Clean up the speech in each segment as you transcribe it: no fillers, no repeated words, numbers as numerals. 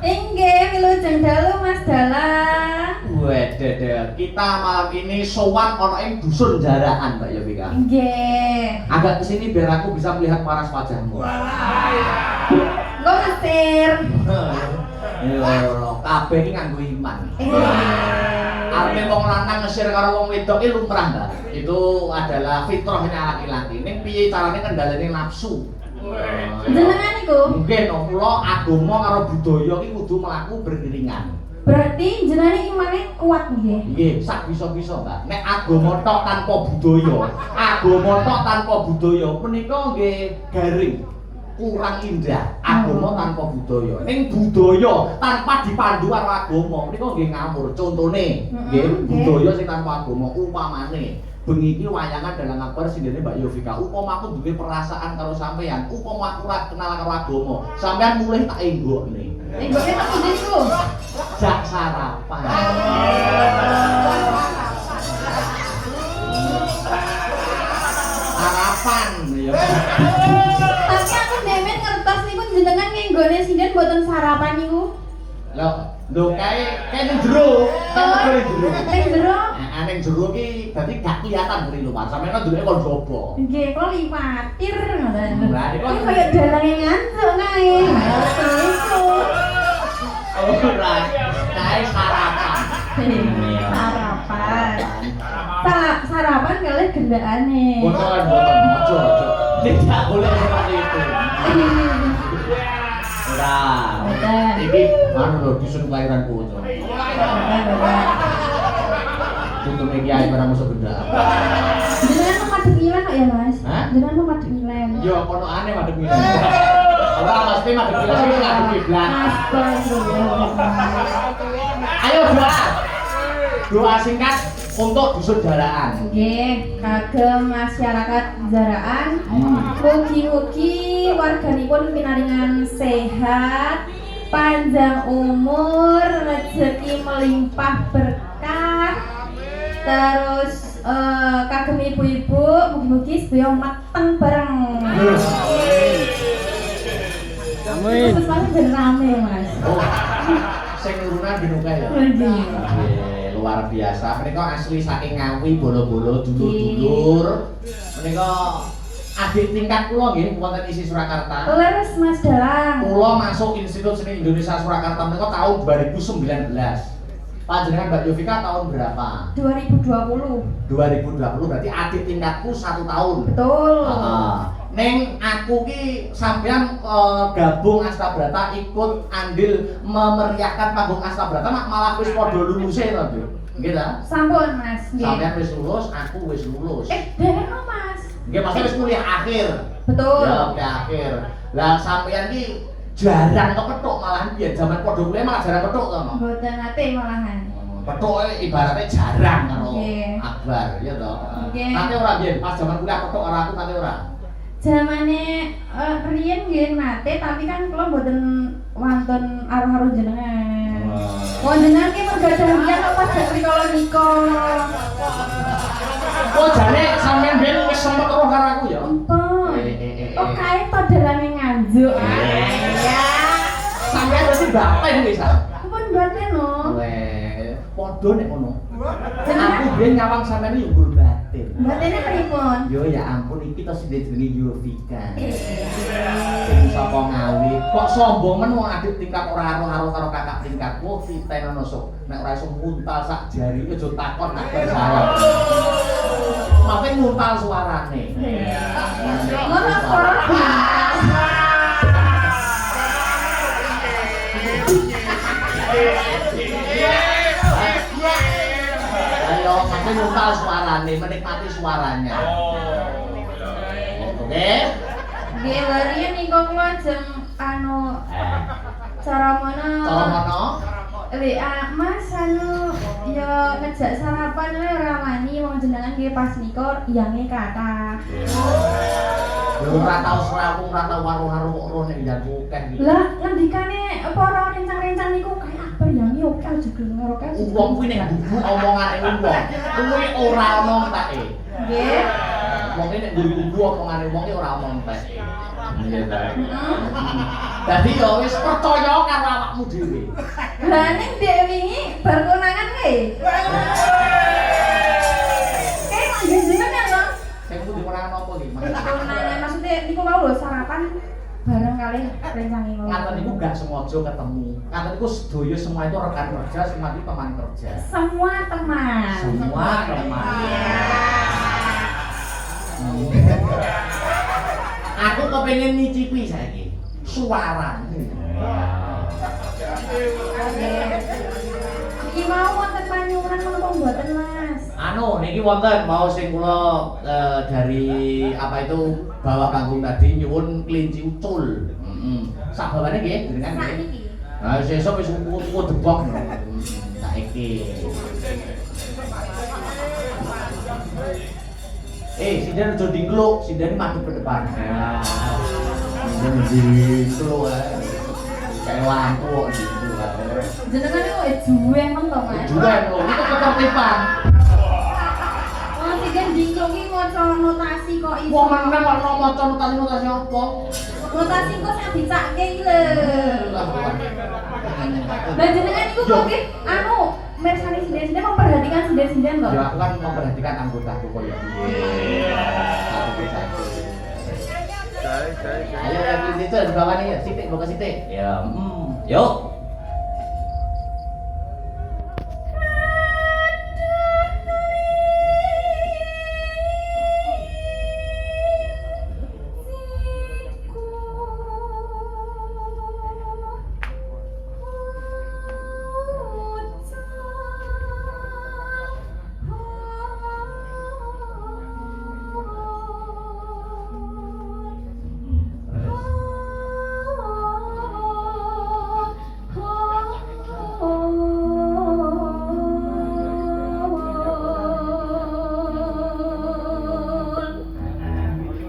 Inggih, wilujeng dalu Mas Dalang. Waduh, kita malam ini sowan ono ing dusun jaraan Mbak Yovika. Inggih. Agak kesini biar aku bisa melihat paras wajahmu. Engko Mesir. Yo, kabeh iki nganggo iman. Arep wong lanang ngesir karo wong wedok iki lumrah, Mbak. Itu adalah fitrahnya laki-laki. Ning piye carane kendhalane nafsu? Jenengan iku? Mungkin kula agama karo budaya iki kudu mlaku beriringan. Berarti jenengan imane kuat nggih. Nggih, sak bisa-bisa, Mbak. Nek agama tok tanpa budaya, agama tok tanpa budaya menika nggih garing. Kurang indah agama tanpa budaya. Ning budaya tanpa dipandu karo agama menika nggih ngamur. Contone nggih budaya sing tanpa agama umpamane bengi iki wayangan dalang akbar sindene Mbak Yovika. Upama aku duwe perasaan karo sampean, upama aku ora kenal karo agama, sampean mulih tak enggokne. Enggone tak pundi niku? Jak sarapan. Sarapan ya. Tapi aku demen ngertos niku jenengan ngenggone sinden mboten sarapan niku. Lho kae ning jero, ning jero. Ning jero. Ning jero ki dadi gak kelihatan dari luar. Sampeyan ndelok kok jopo. Nggih, kok liwatir ngoten. Lah iki Kok kaya dalange ngantuk kae. Iku. Ora, kae sarapan. Sarapan. Sarapan kalih gendakane. Boten, ojo. Tidak boleh seperti itu. Ora. Iki anu lho dusun kelahiranku ojo. Tutup kiai barang musuh gendak. Jenengan mau madhep ngilen kok ya, Mas? Hah? Jenengan mau madhep ngilen. Yo kono aneh madhep ngilen. Ora mesti madhep ngilen iki ngadep kiblat. Ayo doa. Doa singkat untuk dusun Jaraan. Nggih, kagem masyarakat Jaraan, mugi-mugi warganipun pinaringan sehat, panjang umur, rezeki melimpah berkah. Terus kagem ibu-ibu mugi-mugi sedaya mateng bareng. Amin. Terus paling ben rame, Mas. Oh, sing nurunan binuka ya. Nggih. Luar biasa. Menika asli saking Ngawi, bolo-bolo, dulur-dulur. Menika adik tingkat kula nggih wonten isi Surakarta. Leres Mas Dalang. Kula masuk Institut Seni Indonesia Surakarta menika tahun 2019. Panjenengan Mbak Yovika tahun berapa? 2020. 2020 berarti adik tingkatku 1 tahun. Betul. Neng aku ki sampean gabung Astabrata ikut andil memeriahkan panggung Astabrata malah wis padha luluse to, Nduk. Nggih ta? Sampun Mas. Nggih. Sampean wis lulus, aku wis lulus. Derek no Mas. Nggih, maksudnya wis kuliah akhir. Betul. Ya, kuliah akhir. Lah sampean ki jarang kepethuk malahan biyen zaman padha kuliah malah jarang kepethuk to, no? Mboten nate malahan. Kepethuk ibaratnya jarang karo Nggih. Akbar, ya to. Nggih. Nate ora biyen pas zaman kuliah kepethuk ora aku nate ora. Zamane riyen nggih nate tapi kan kula mboten wonten aruh-aruh jenengan. Oh jenengan ki mergadah riyen kok pas rikala nika. Oh jane sampean biyen wis sempet roh karo aku ya. Empun. Oh kae to dalange nganjuk. Ya. Sampean wis bapen wis. Ampun batin no. Weh, padha nek ngono. Jenengan Aku biyen nyawang sampean yo nggur batin. batine pripun? Yo ya ampun iki to sing jenenge Yovika. Sing sapa Ngawi. Kok sombong men wong adik tingkat ora karo kakak tingkatku pitenono sok. Nek ora iso muntal sak jari aja takon nak berjawab. Mape muntal suarane. Ngono kok. Ayo, mape muntal suarane, menikmati suaranya. Oke? Nggih, lha riyen nika kula jeng cara mana? Cara mana? WA Mas ya ngejak sarapan le ora wani wong jenengan nggih pas nika iyange kathah. Ora tau srawung, ora tau waru-waru kok roh nek njaluk akeh iki. Lah ngendikane para rencang-rencang niku kayak apa iyange oke aja gelem karo kae. Wong kuwi nek buku omongane wong. Kuwi ora ono entake. Nggih. Wong nek ngguyu omongane wong ora omong entek. Iya ta. Dadi ya wis percaya karo awakmu dhewe. Lah ning dek wingi bar konangan kae. Kayak manggil jenengan lho. Sing kudu konangan apa iki? Konangan maksudnya niku mau lho sarapan bareng kali rencana mau. Ngaten niku gak sengaja ketemu. Ngaten niku sedaya semua itu rekan kerja, semua itu teman kerja. Semua teman. Semua teman. Aku kepengen nyicipi saiki suara. Iki mau wonten panyuwunan menapa mboten Mas? Anu niki wonten mau sing kula dari apa itu Bawa Panggung tadi nyuwun kelinci ucul. Sak bawane nggih jenengan Sak nggih. niki. Nah sesuk wis tuku debok. Saiki. Sinden aja dingkluk, sinden madhep ke depan. Ya. Sinden dingkluk ae. Kayak lampu kok dingkluk ae. Jenengan niku juwen men to Mas. Juwen lho, itu ketertiban. Oh, sigen dingkluk iki maca notasi kok iso. Wong meneng kok maca notasi apa? Notasi kok sing dicakke iki lho. Lah jenengan niku kok nggih anu mirsani sinden-sinden memperhatikan sinden-sinden lho. Ya aku kan memperhatikan anggotaku koyo piye. Ayo ya itu di bawah nih, sitik buka sitik. Ya, yuk.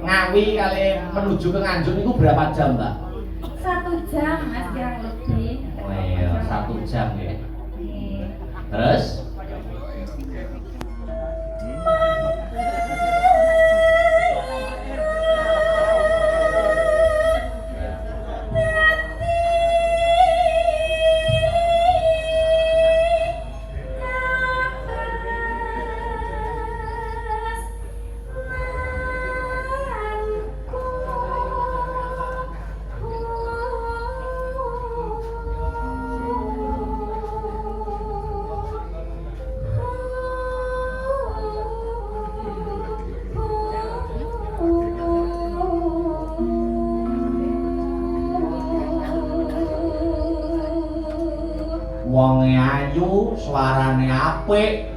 Ngawi kali menuju ke Nganjuk itu berapa jam, Mbak? 1 jam Mas kurang lebih. Oh iya, 1 jam ya. Oke. Terus? Wonge ayu, suarane apik,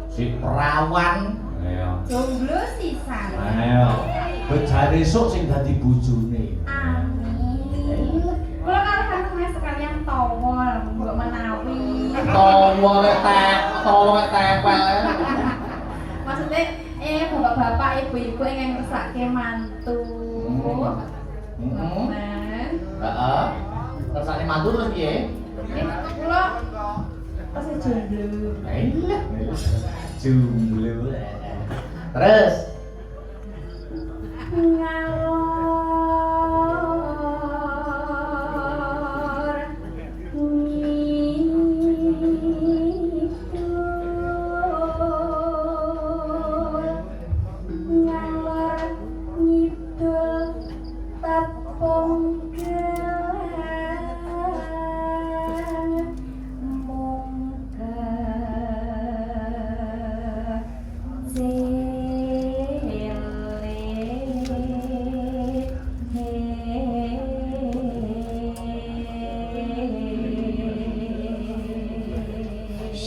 si perawan. Ayo. Jomblo sisan. Ayo. Bejane esuk sing dadi bojone. Amin. Kula karo kantong Mas sekalian towol, mbok menawi. Tawa wek tempel. Maksudnya bapak-bapak, ibu-ibu ingin ngersake mantu. Teman. Heeh. Kersane mantu terus piye? Kula tasih jomblo. Iya. Jomblo. Terus ngalor ngidul tapung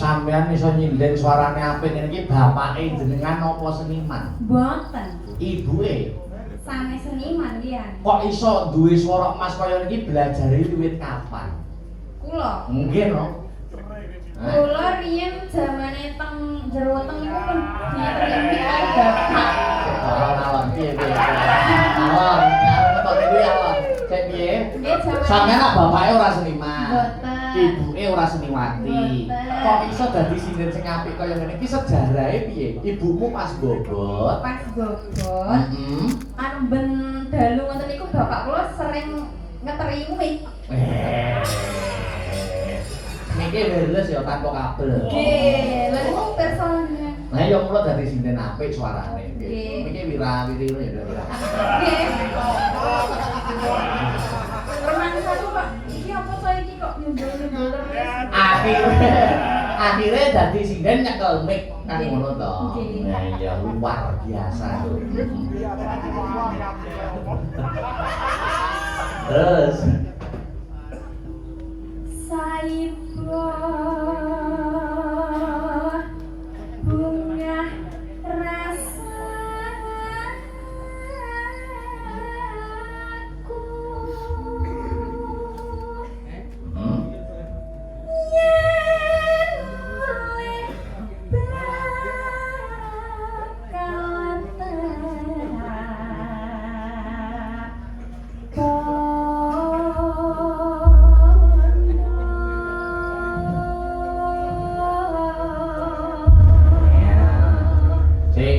sampean iso nyinden suarane apik ngene iki bapake jenengan apa seniman? Mboten. Ibuke. Sane seniman dia. Kok iso duwe swara emas kaya niki belajare wiwit kapan? Kula. Mungkin lho. Kula riyen jamane teng jero teng iku pun diterima karo bapak. Alon piye piye. Alon, arep kok kuwi alon. Cek piye? Nggih jamane. Sampeyan bapake ora seniman. Mboten. Ibuke ora Seniwati. Kok iso dadi sinden sing apik kaya ngene iki sejarahe piye? Ibumu pas bobot. Pas bobot. Anu ben dalu ngoten niku bapak kula sering ngeteri wig. Niki wireless ya tanpa kabel. Nggih, lha niku persone. Nah ya mulo dadi sinden apik suarane. Nggih. Niki wira-wiri ya wira. Nggih. Remang satu Pak. Iki apa saya iki kok nyundul-nyundul terus? Akhirnya dadi sinden nyekel mic kan ngono to. Nggih. Nah ya luar biasa lho. Terus Saibah bunga rasaku yen oleh bakal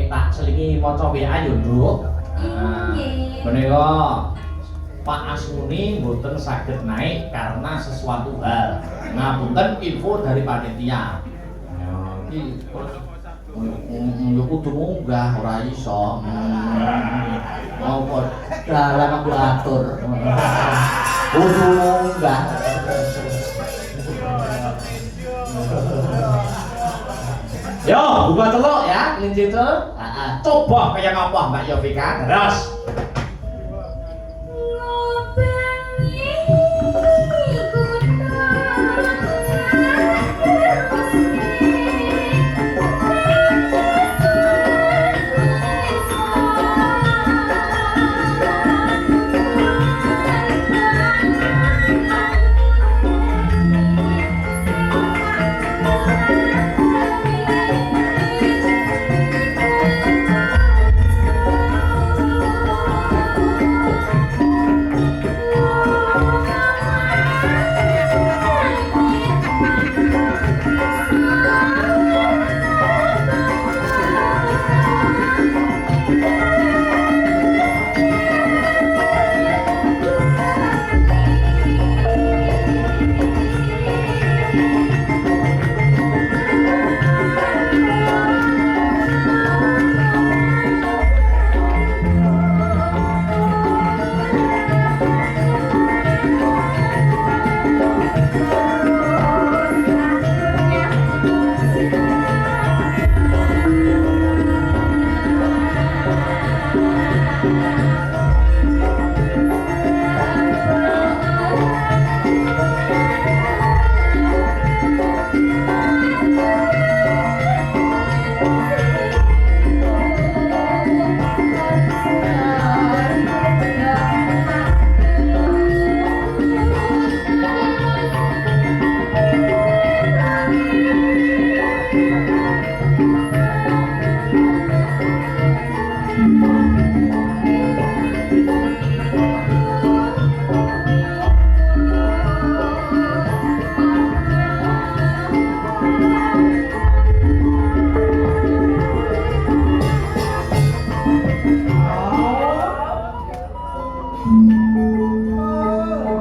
tak selingi maca WA yo, Nduk. Nggih. Menika Pak Asmuni mboten saged naik karena sesuatu hal. Ngapunten info dari panitia. Ya, iki yo kudu munggah ora iso. Apa dalan aku atur. Kudu munggah. Yo, buka teluk ya, nginci itu. Coba kayak ngapa Mbak Yovika, terus.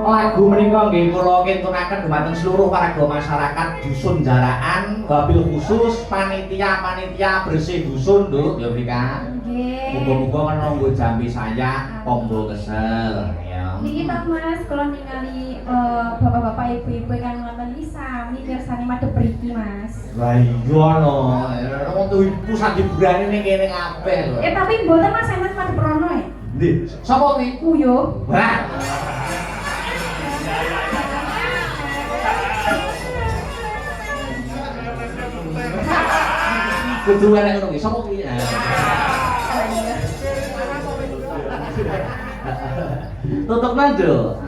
Lagu menika nggih kula kintunaken dumateng seluruh warga masyarakat dusun Jaraan, wabil khusus panitia bersih dusun, Nduk, ya Rika. Nggih. Muga-muga kena nggo jambi saya, pombo kesel, ya. Niki tok Mas, kula ningali bapak-bapak ibu-ibu ingkang nonton iki sami pirsani madhep mriki Mas. Lah iya no, wong pusat hiburane ning kene kabeh lho. Tapi mboten Mas sampean madhep rono ya. Ndi? Sapa kuwi? Kuyo. Lah. Kudu enek ngono ki, sapa kuwi? Tutup nando.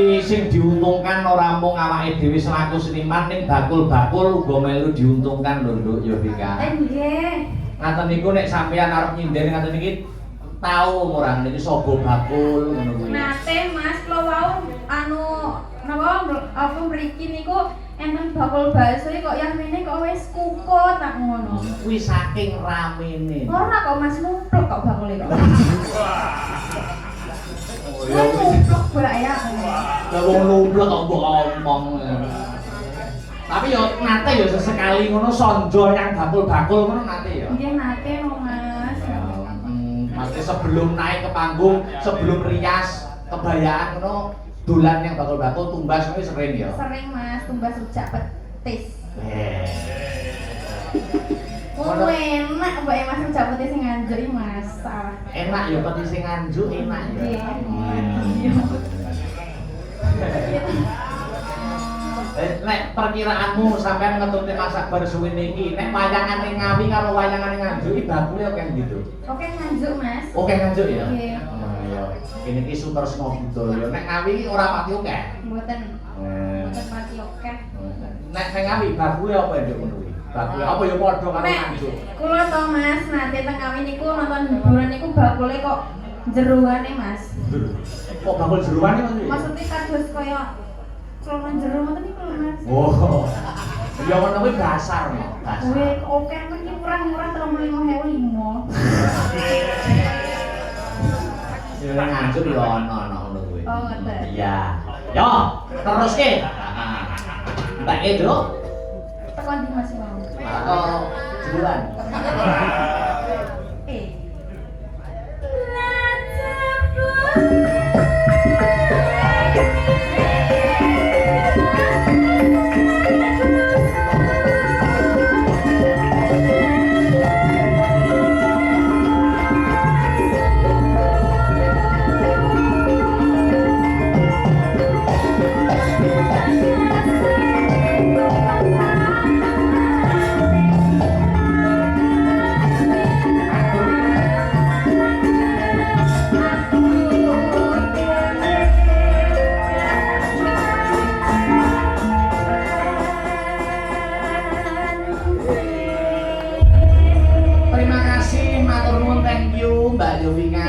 kuwi sing diuntungkan ora mung awake dhewe selaku seniman ning bakul-bakul uga melu diuntungkan lho Nduk Yovika. Nggih. Ngaten niku nek sampeyan arep nyinden ngaten iki tau ora niki sobo bakul ngono kuwi. Nate Mas kula wau anu napa apa mriki niku enten bakul bakso kok yang mene kok wis kukut tak ngono. Kuwi saking ramene. Ora kok Mas numplek kok bakule kok. Oh Ya numplek bolak ya. Lah wong numplek kok mbok omong. Tapi yo nate yo sesekali ngono sonjo yang bakul-bakul ngono nate yo. Nggih nate no Mas. Pasti sebelum naik ke panggung, sebelum rias, kebayaan ngono dolan yang bakul-bakul tumbas kuwi sering ya. Sering Mas tumbas rujak petis. Oh Ngono. enak mbak Mas rujak petis sing nganjuk iki Mas. Salah. Enak ya petis sing nganjuk enak ya. Nggih. Nek perkiraanmu sampean ngetutne Mas Akbar suwene iki, nek wayangane Ngawi karo wayangane Nganjuk iki bakule oke gitu. Oke nganjuk Mas. Oke Nganjuk ya? Nggih. Oh iya. Ini ki Sutresno Budaya. Nek Ngawi iki ora pati oke. Mboten. Mboten pati oke. Nek sing Ngawi bakule apa nduk ngono kuwi? Bakule apa ya padha karo Nek Nganjuk? kula to Mas, nate teng Ngawi niku nonton hiburan niku bakule kok jeroane Mas. Kok bakul jeroane Mas? Maksudnya kados kaya celana jero ngoten niku lho Mas. Oh. Ya ngono kuwi dasar no, dasar. Wih, oke kan iki murah-murah 35.005. Ya nek Nganjuk ya ono ngono kuwi. Oh, ngoten. Iya. Yo, teruske. Tak edo. Tekan di Mas mau. Atau jeruan. Eh. Terima kasih, matur nuwun, thank you Mbak Yovika.